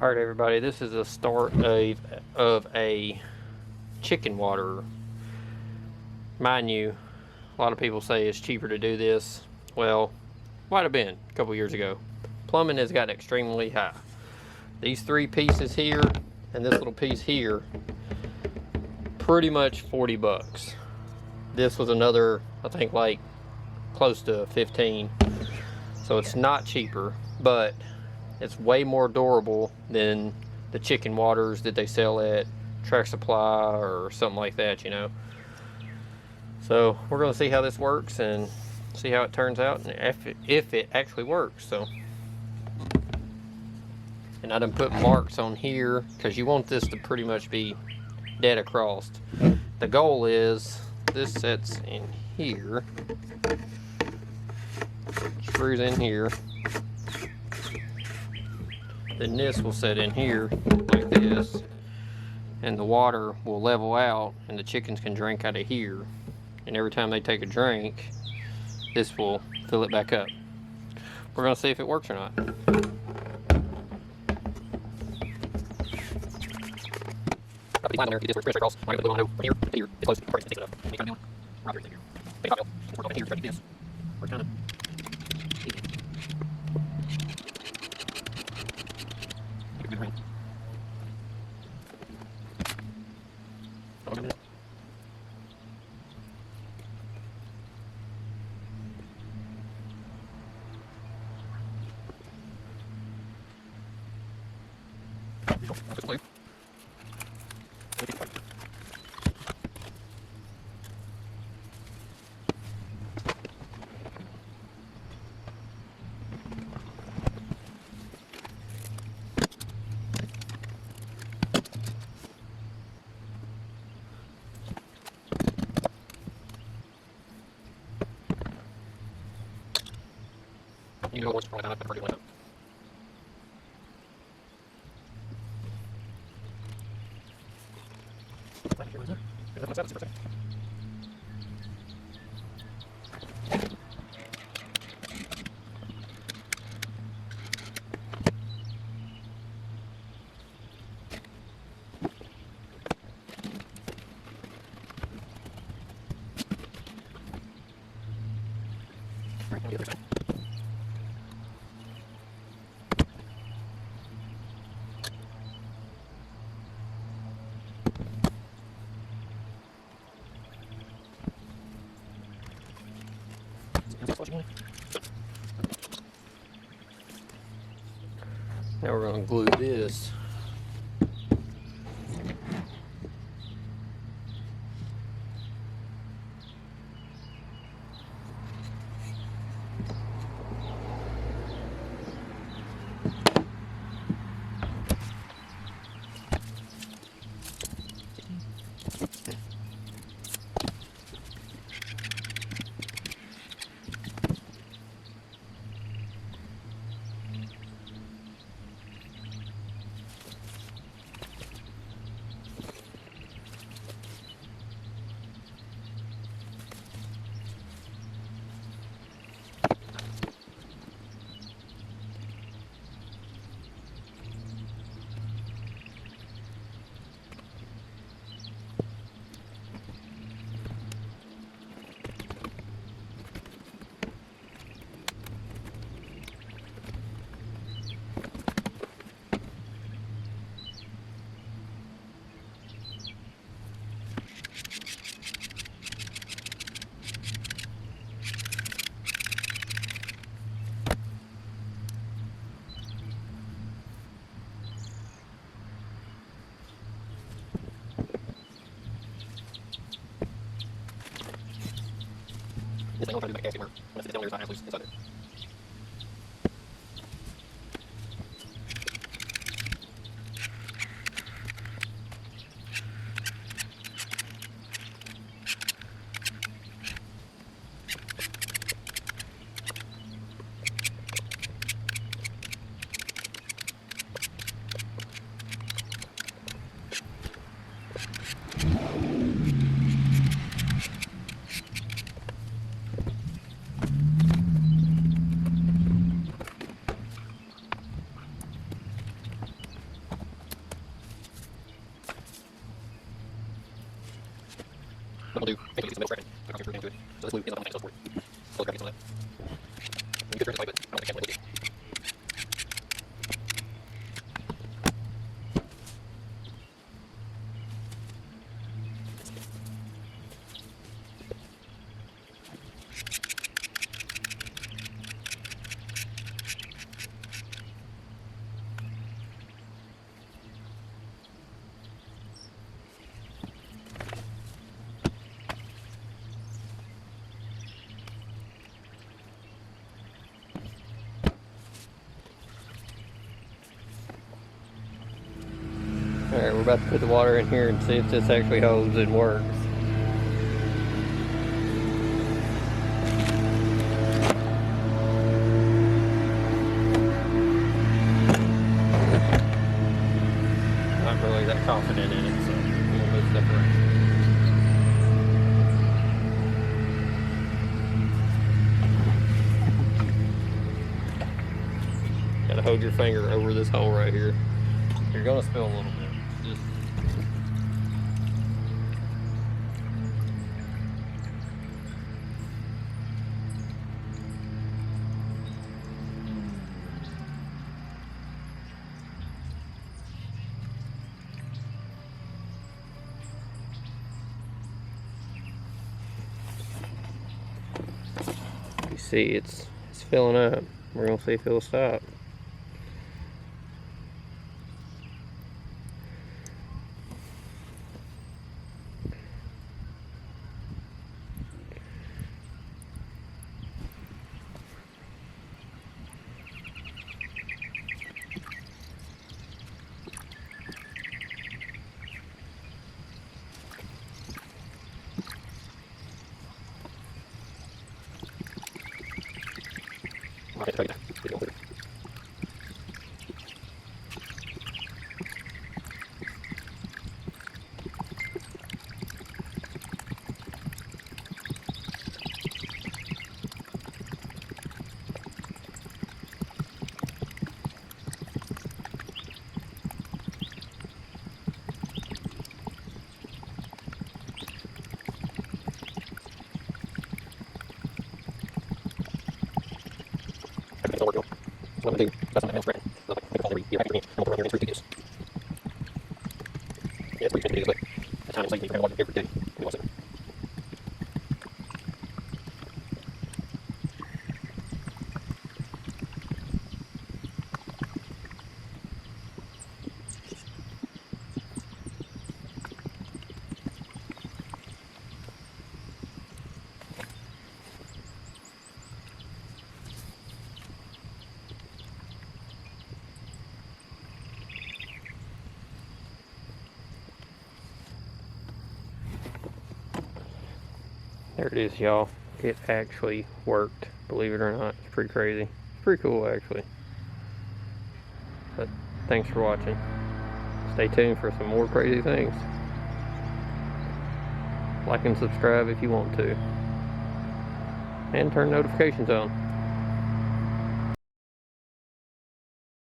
Alright everybody, this is a start of a chicken waterer. Mind you, a lot of people say it's cheaper to do this. Well, might have been a couple years ago. Plumbing has gotten extremely high. These three pieces here and this little piece here, pretty much 40 bucks. This was another, I think, like close to 15. So it's not cheaper, but it's way more durable than the chicken waters that they sell at Track Supply or something like that, you know. So we're going to see how this works and see how it turns out, and if it actually works. So, and I done put marks on here because you want this to pretty much be dead across. The goal is this sets in here, screws in here. Then this will set in here like this, and the water will level out and the chickens can drink out of here, and every time they take a drink this will fill it back up. We're going to see if it works or not. Probably fine on there. You just press across. I'm going to put it on from here to here. It's close. It's close enough. Make a new one. Right here. Make a new work on here. Try to do this. We're kind of. You know what's probably not a pretty one. Now we're going to glue this. This thing will try to do that casting work. Once it's down there, it's not as loose inside there. we'll do basically some milk scrapping. So I'll into it. So this glue is not going to support it. So let's grab some of that. You could turn this way, but I don't think I can with it. Alright, we're about to put the water in here and see if this actually holds and works. Not really that confident in it, so we'll move stuff around. Gotta hold your finger over this hole right here. You're gonna spill a little bit. Just you see it's filling up. We're gonna see if it'll stop. What I'm going to do, that's something else, right? Look, I think it's all every year after me, and we'll put it on here and treat this. Yeah, it's pretty expensive, but the time it's like you're going to water every day. Give me 1 second. There it is, y'all. It actually worked, believe it or not. It's pretty crazy. It's pretty cool, actually. But thanks for watching. Stay tuned for some more crazy things. Like and subscribe if you want to. And turn notifications on.